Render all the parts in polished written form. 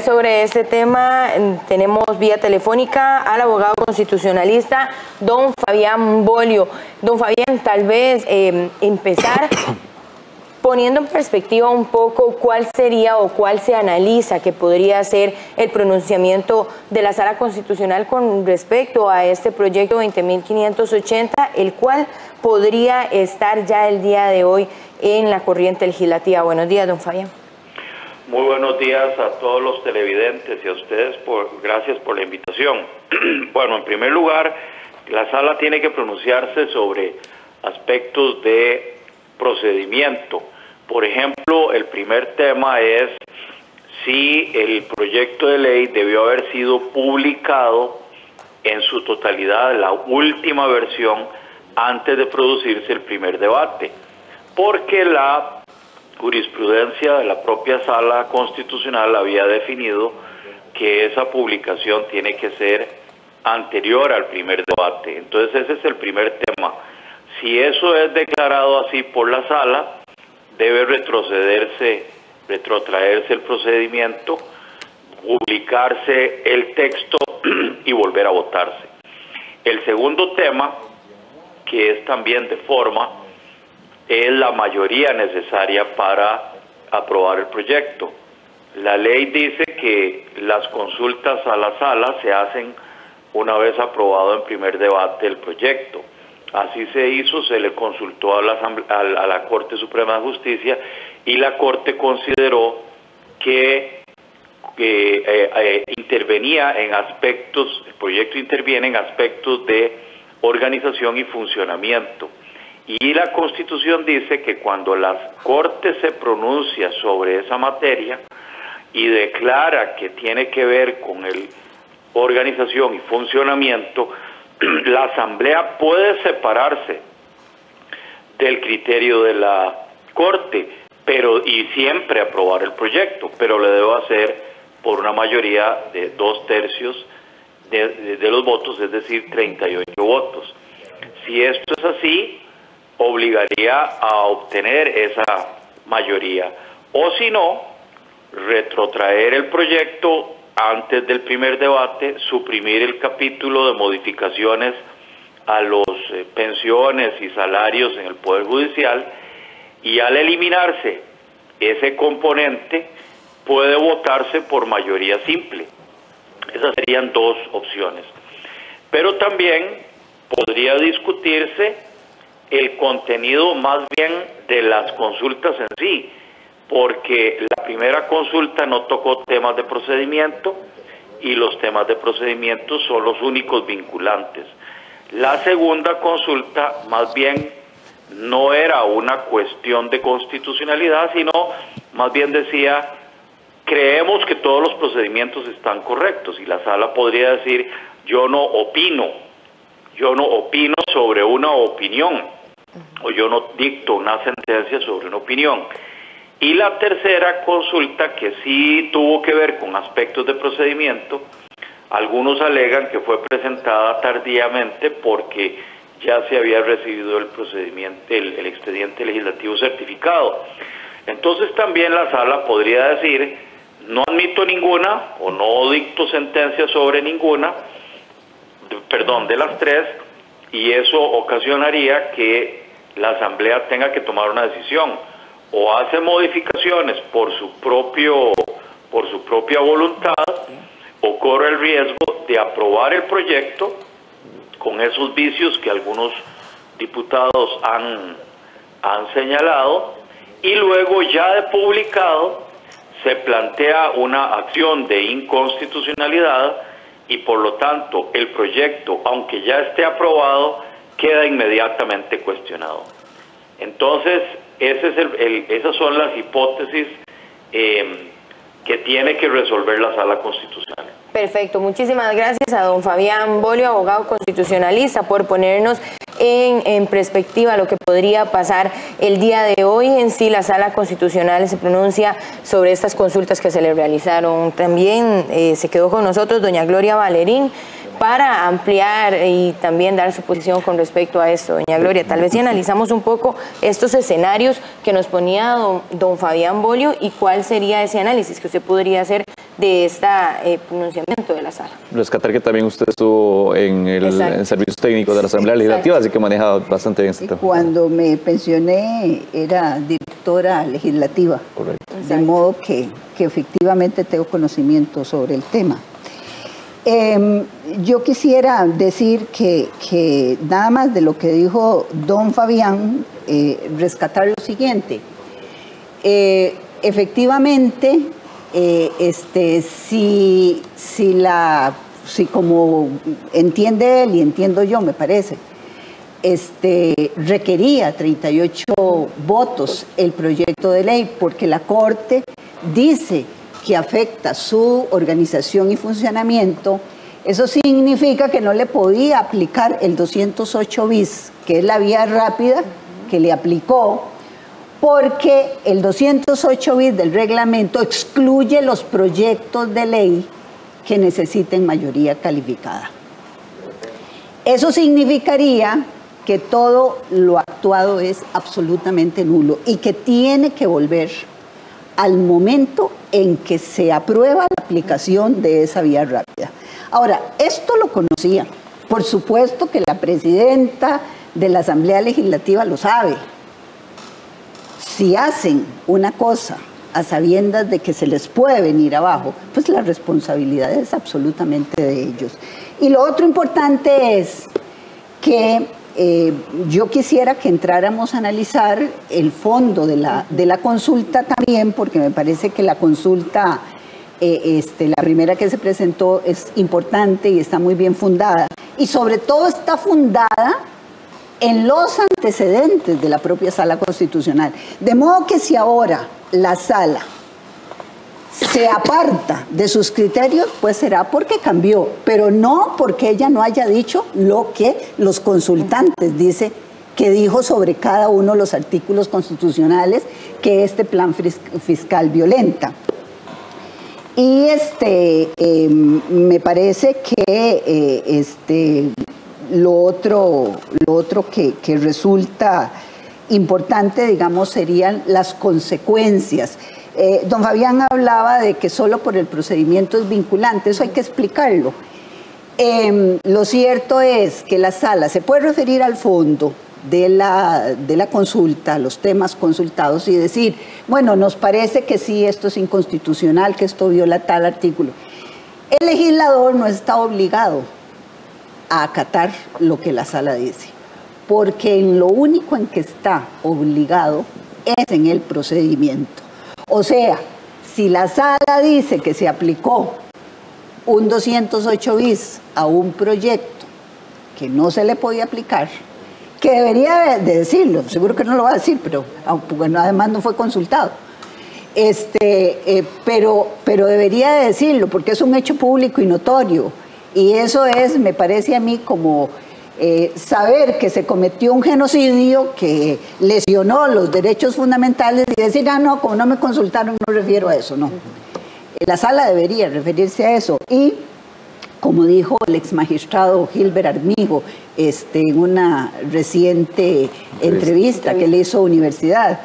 Sobre este tema tenemos vía telefónica al abogado constitucionalista don Fabián Bolio. Don Fabián, tal vez empezar poniendo en perspectiva un poco cuál sería o cuál se analiza que podría ser el pronunciamiento de la Sala Constitucional con respecto a este proyecto 20.580, el cual podría estar ya el día de hoy en la corriente legislativa. Buenos días, don Fabián. Muy buenos días a todos los televidentes y a ustedes, gracias por la invitación. Bueno, en primer lugar, la sala tiene que pronunciarse sobre aspectos de procedimiento. Por ejemplo, el primer tema es si el proyecto de ley debió haber sido publicado en su totalidad, la última versión, antes de producirse el primer debate, porque la jurisprudencia de la propia Sala Constitucional había definido que esa publicación tiene que ser anterior al primer debate. Entonces ese es el primer tema. Si eso es declarado así por la Sala, debe retrotraerse el procedimiento, publicarse el texto y volver a votarse. El segundo tema, que es también de forma, es la mayoría necesaria para aprobar el proyecto. La ley dice que las consultas a la sala se hacen una vez aprobado en primer debate el proyecto. Así se hizo, se le consultó a la Corte Suprema de Justicia y la Corte consideró que intervenía en aspectos, el proyecto interviene en aspectos de organización y funcionamiento. Y la Constitución dice que cuando la Corte se pronuncia sobre esa materia y declara que tiene que ver con el organización y funcionamiento, la Asamblea puede separarse del criterio de la Corte, y siempre aprobar el proyecto, pero le debe hacer por una mayoría de 2/3 de los votos, es decir, 38 votos. Si esto es así, obligaría a obtener esa mayoría, o si no, retrotraer el proyecto antes del primer debate, suprimir el capítulo de modificaciones a los pensiones y salarios en el Poder Judicial, y al eliminarse ese componente puede votarse por mayoría simple. Esas serían dos opciones. Pero también podría discutirse el contenido más bien de las consultas en sí, porque la primera consulta no tocó temas de procedimiento y los temas de procedimiento son los únicos vinculantes. La segunda consulta más bien no era una cuestión de constitucionalidad, sino más bien decía, creemos que todos los procedimientos están correctos, y la sala podría decir, yo no opino sobre una opinión, o yo no dicto una sentencia sobre una opinión. Y la tercera consulta, que sí tuvo que ver con aspectos de procedimiento, algunos alegan que fue presentada tardíamente porque ya se había recibido el procedimiento, el expediente legislativo certificado. Entonces también la sala podría decir, no admito ninguna o no dicto sentencia sobre ninguna, de las tres, y eso ocasionaría que la Asamblea tenga que tomar una decisión: o hace modificaciones por su propia voluntad, o corre el riesgo de aprobar el proyecto con esos vicios que algunos diputados han señalado, y luego ya de publicado se plantea una acción de inconstitucionalidad, y por lo tanto el proyecto, aunque ya esté aprobado, queda inmediatamente cuestionado. Entonces, esas son las hipótesis que tiene que resolver la Sala Constitucional. Perfecto, muchísimas gracias a don Fabián Bolio, abogado constitucionalista, por ponernos en perspectiva lo que podría pasar el día de hoy. En sí, la Sala Constitucional se pronuncia sobre estas consultas que se le realizaron. También se quedó con nosotros doña Gloria Valerín para ampliar y también dar su posición con respecto a esto. Doña Gloria, tal vez si analizamos un poco estos escenarios que nos ponía don Fabián Bolio, y cuál sería ese análisis que usted podría hacer de este pronunciamiento de la sala. Rescatar que también usted estuvo en el servicios técnicos de la Asamblea Legislativa, así que maneja bastante bien este tema. Cuando me pensioné era directora legislativa. Correcto. De modo que efectivamente tengo conocimiento sobre el tema. Yo quisiera decir que nada más de lo que dijo don Fabián, rescatar lo siguiente. Efectivamente, si como entiende él y entiendo yo, me parece, requería 38 votos el proyecto de ley, porque la Corte dice que afecta su organización y funcionamiento, eso significa que no le podía aplicar el 208 bis, que es la vía rápida que le aplicó, porque el 208 bis del reglamento excluye los proyectos de ley que necesiten mayoría calificada. Eso significaría que todo lo actuado es absolutamente nulo y que tiene que volver al momento en que se aprueba la aplicación de esa vía rápida. Ahora, esto lo conocía. Por supuesto que la presidenta de la Asamblea Legislativa lo sabe. Si hacen una cosa a sabiendas de que se les puede venir abajo, pues la responsabilidad es absolutamente de ellos. Y lo otro importante es que yo quisiera que entráramos a analizar el fondo de la consulta también, porque me parece que la consulta, la primera que se presentó, es importante y está muy bien fundada. Y sobre todo está fundada en los antecedentes de la propia Sala Constitucional. De modo que si ahora la Sala se aparta de sus criterios, pues será porque cambió, pero no porque ella no haya dicho lo que los consultantes dice que dijo sobre cada uno de los artículos constitucionales que este plan fiscal violenta. Y me parece que lo otro que resulta importante, digamos, serían las consecuencias. Don Fabián hablaba de que solo por el procedimiento es vinculante, eso hay que explicarlo. Lo cierto es que la Sala se puede referir al fondo de la consulta, los temas consultados, y decir, bueno, nos parece que sí, esto es inconstitucional, que esto viola tal artículo. El legislador no está obligado a acatar lo que la Sala dice, porque en lo único en que está obligado es en el procedimiento. O sea, si la Sala dice que se aplicó un 208 bis a un proyecto que no se le podía aplicar, que debería de decirlo, seguro que no lo va a decir, pero bueno, además no fue consultado, pero debería de decirlo porque es un hecho público y notorio, y eso es, me parece a mí, como saber que se cometió un genocidio que lesionó los derechos fundamentales y decir, ah, no, como no me consultaron, no refiero a eso, no. La Sala debería referirse a eso. Y, como dijo el exmagistrado Gilbert Armijo en una reciente entrevista que le hizo Universidad,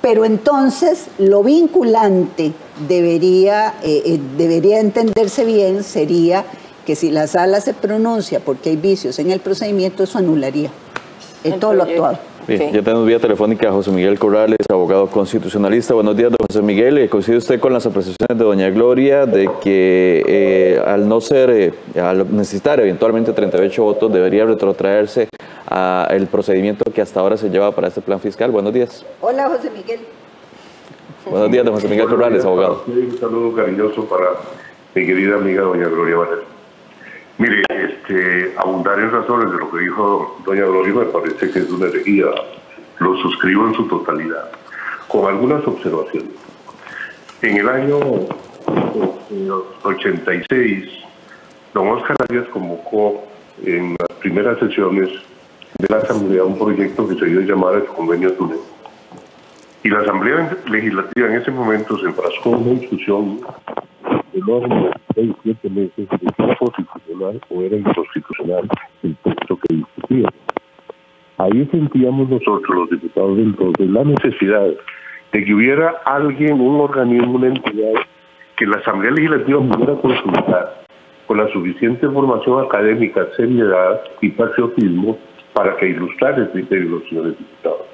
pero entonces lo vinculante debería entenderse bien, sería que si la Sala se pronuncia porque hay vicios en el procedimiento, eso anularía todo lo actuado. Bien, sí. Ya tenemos vía telefónica a José Miguel Corrales, abogado constitucionalista. Buenos días, don José Miguel. ¿Coincide usted con las apreciaciones de doña Gloria de que al necesitar eventualmente 38 votos debería retrotraerse el procedimiento que hasta ahora se lleva para este plan fiscal? Buenos días. Hola, José Miguel. Buenos días, don José Miguel Corrales, abogado. Un saludo cariñoso para mi querida amiga doña Gloria Varela. Mire, abundar en razones de lo que dijo doña Gloria me parece que es una herejía. Lo suscribo en su totalidad, con algunas observaciones. En el año 86, don Oscar Arias convocó en las primeras sesiones de la Asamblea un proyecto que se dio a llamar el Convenio Túnez. Y la Asamblea Legislativa en ese momento se enfrascó en una discusión de los 6-7 meses de si era constitucional o era inconstitucional el texto que discutía. Ahí sentíamos nosotros, los diputados del entonces, la necesidad de que hubiera alguien, un organismo, una entidad que la Asamblea Legislativa pudiera consultar con la suficiente formación académica, seriedad y patriotismo para que ilustrara el criterio de los señores diputados.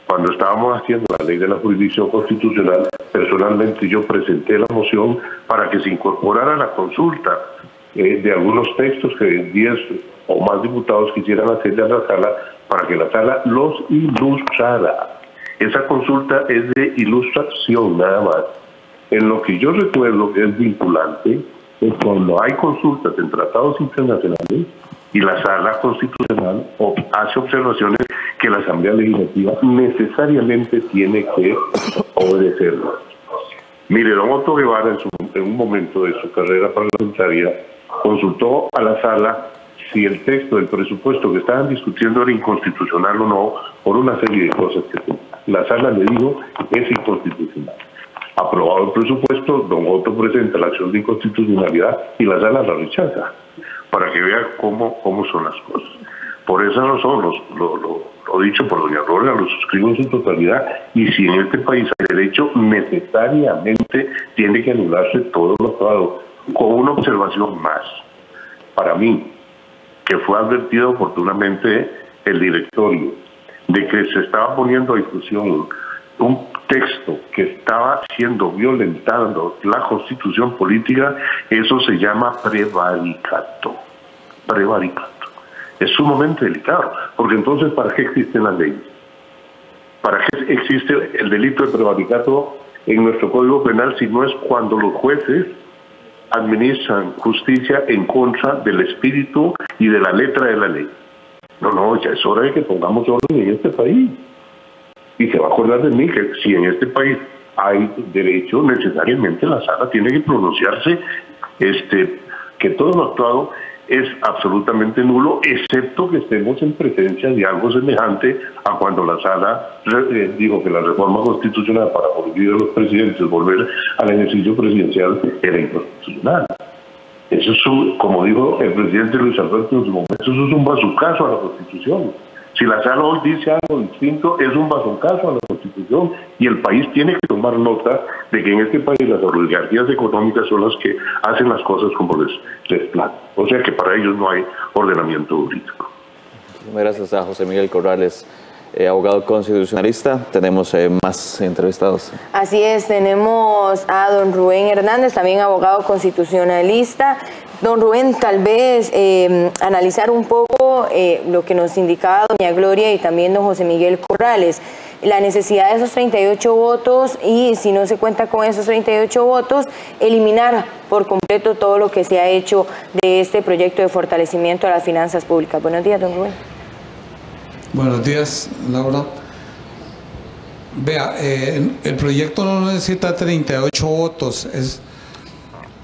Cuando estábamos haciendo la ley de la jurisdicción constitucional, personalmente yo presenté la moción para que se incorporara la consulta de algunos textos que 10 o más diputados quisieran hacerle a la sala para que la sala los ilustrara. Esa consulta es de ilustración nada más. En lo que yo recuerdo que es vinculante es cuando hay consultas en tratados internacionales y la sala constitucional hace observaciones que la Asamblea Legislativa necesariamente tiene que obedecerlas. Mire, don Otto Guevara en un momento de su carrera parlamentaria consultó a la sala si el texto del presupuesto que estaban discutiendo era inconstitucional o no, por una serie de cosas que tenía. La sala le dijo, es inconstitucional. Aprobado el presupuesto, don Otto presenta la acción de inconstitucionalidad y la sala la rechaza, para que vea cómo son las cosas. Por esa razón, lo dicho por doña Gloria, lo suscribo en su totalidad, y si en este país hay derecho, necesariamente tiene que anularse todo lo aprobado, con una observación más. Para mí, que fue advertido oportunamente el directorio de que se estaba poniendo a discusión un texto que estaba siendo violentando la constitución política, eso se llama prevaricato. Prevaricato. Es sumamente delicado, porque entonces ¿para qué existen las leyes? ¿Para qué existe el delito de prevaricato en nuestro Código Penal si no es cuando los jueces administran justicia en contra del espíritu y de la letra de la ley? No, ya es hora de que pongamos orden en este país. Y se va a acordar de mí que si en este país hay derecho, necesariamente la sala tiene que pronunciarse que todo lo actuado es absolutamente nulo, excepto que estemos en presencia de algo semejante a cuando la sala dijo que la reforma constitucional para prohibir a los presidentes volver al ejercicio presidencial era inconstitucional. Eso es, como dijo el presidente Luis Alberto en su momento, eso es un bazucazo a la Constitución. Si la sala hoy dice algo distinto, es un bazucazo a la Constitución, y el país tiene que tomar nota de que en este país las oligarquías económicas son las que hacen las cosas como les plazca. O sea que para ellos no hay ordenamiento jurídico. Gracias a José Miguel Corrales, abogado constitucionalista. Tenemos más entrevistados. Así es, tenemos a don Rubén Hernández, también abogado constitucionalista. Don Rubén, tal vez analizar un poco lo que nos indicaba doña Gloria y también don José Miguel Corrales, la necesidad de esos 38 votos, y si no se cuenta con esos 38 votos, eliminar por completo todo lo que se ha hecho de este proyecto de fortalecimiento de las finanzas públicas. Buenos días, don Rubén. Buenos días, Laura. Vea, el proyecto no necesita 38 votos.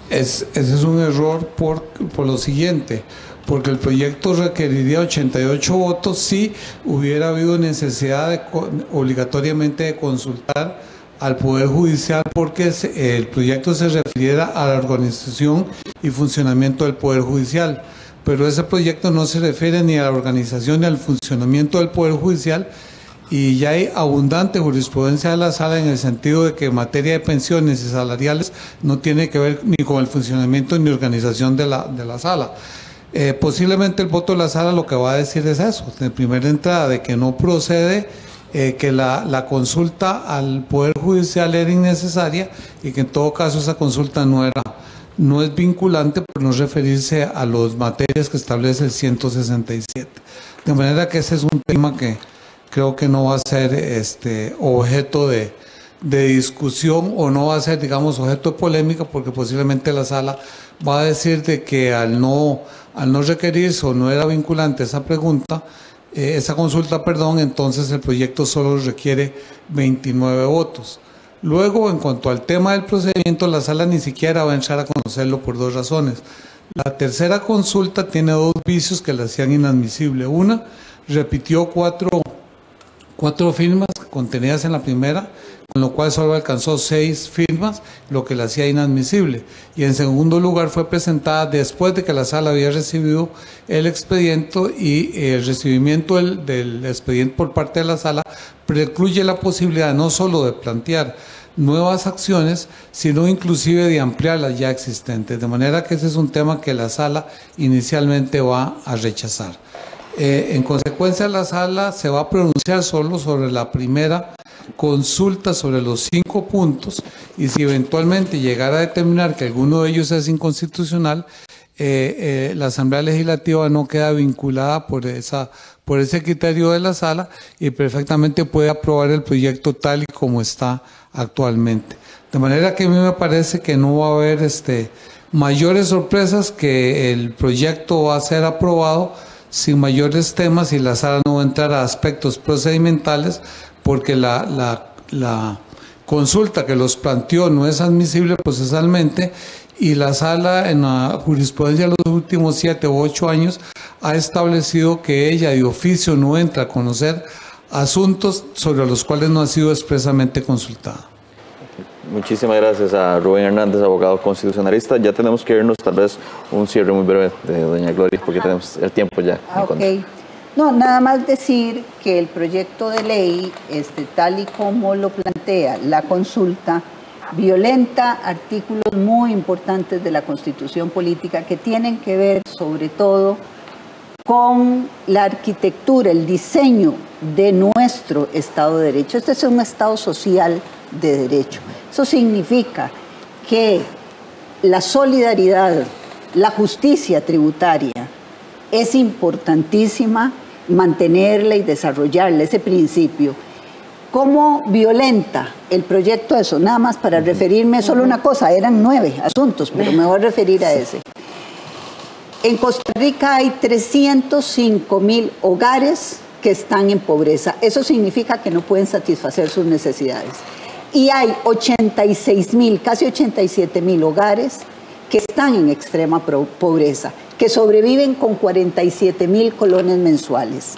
Ese es un error por lo siguiente, porque el proyecto requeriría 88 votos si hubiera habido necesidad obligatoriamente de consultar al Poder Judicial, porque el proyecto se refiriera a la organización y funcionamiento del Poder Judicial. Pero ese proyecto no se refiere ni a la organización ni al funcionamiento del Poder Judicial, y ya hay abundante jurisprudencia de la sala en el sentido de que en materia de pensiones y salariales no tiene que ver ni con el funcionamiento ni organización de la sala. Posiblemente el voto de la sala lo que va a decir es eso, de primera entrada, de que no procede, que la consulta al Poder Judicial era innecesaria y que en todo caso esa consulta no es vinculante por no referirse a las materias que establece el 167. De manera que ese es un tema que creo que no va a ser objeto de discusión, o no va a ser, digamos, objeto de polémica, porque posiblemente la sala va a decir de que al no requerirse o no era vinculante esa consulta, entonces el proyecto solo requiere 29 votos. Luego, en cuanto al tema del procedimiento, la sala ni siquiera va a entrar a conocerlo por dos razones. La tercera consulta tiene dos vicios que la hacían inadmisible. Una, repitió cuatro firmas contenidas en la primera, con lo cual solo alcanzó 6 firmas, lo que la hacía inadmisible. Y en segundo lugar, fue presentada después de que la sala había recibido el expediente, y el recibimiento del expediente por parte de la sala precluye la posibilidad no solo de plantear nuevas acciones, sino inclusive de ampliar las ya existentes. De manera que ese es un tema que la sala inicialmente va a rechazar. En consecuencia, la sala se va a pronunciar solo sobre la primera consulta sobre los 5 puntos, y si eventualmente llegara a determinar que alguno de ellos es inconstitucional, la Asamblea Legislativa no queda vinculada por ese criterio de la sala y perfectamente puede aprobar el proyecto tal y como está actualmente. De manera que a mí me parece que no va a haber mayores sorpresas, que el proyecto va a ser aprobado sin mayores temas y la sala no va a entrar a aspectos procedimentales, porque la consulta que los planteó no es admisible procesalmente, y la sala, en la jurisprudencia de los últimos 7 u 8 años, ha establecido que ella de oficio no entra a conocer asuntos sobre los cuales no ha sido expresamente consultada. Muchísimas gracias a Rubén Hernández, abogado constitucionalista. Ya tenemos que irnos, tal vez un cierre muy breve de doña Gloria, porque tenemos el tiempo ya. Ok. No, nada más decir que el proyecto de ley, tal y como lo plantea la consulta, violenta artículos muy importantes de la Constitución Política que tienen que ver sobre todo con la arquitectura, el diseño de nuestro Estado de Derecho. Este es un Estado social de derecho. Eso significa que la solidaridad, la justicia tributaria es importantísima, mantenerla y desarrollarla, ese principio. ¿Cómo violenta el proyecto eso? Nada más para referirme solo una cosa, eran 9 asuntos, pero me voy a referir a ese. En Costa Rica hay 305,000 hogares que están en pobreza. Eso significa que no pueden satisfacer sus necesidades. Y hay 86,000, casi 87,000 hogares que están en extrema pobreza, que sobreviven con 47,000 colones mensuales.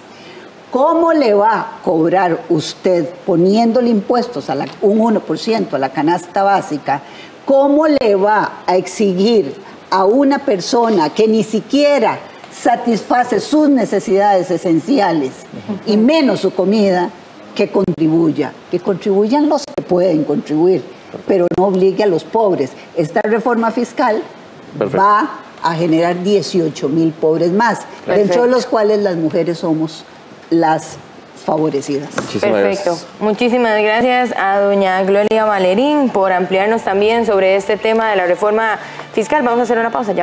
¿Cómo le va a cobrar usted, poniéndole impuestos a un 1% a la canasta básica, cómo le va a exigir a una persona que ni siquiera satisface sus necesidades esenciales y menos su comida, que contribuya? Que contribuyan los que pueden contribuir, pero no obligue a los pobres. Esta reforma fiscal va a generar 18,000 pobres más, dentro de los cuales las mujeres somos las favorecidas. Perfecto. Muchísimas gracias a doña Gloria Valerín por ampliarnos también sobre este tema de la reforma fiscal. Vamos a hacer una pausa ya.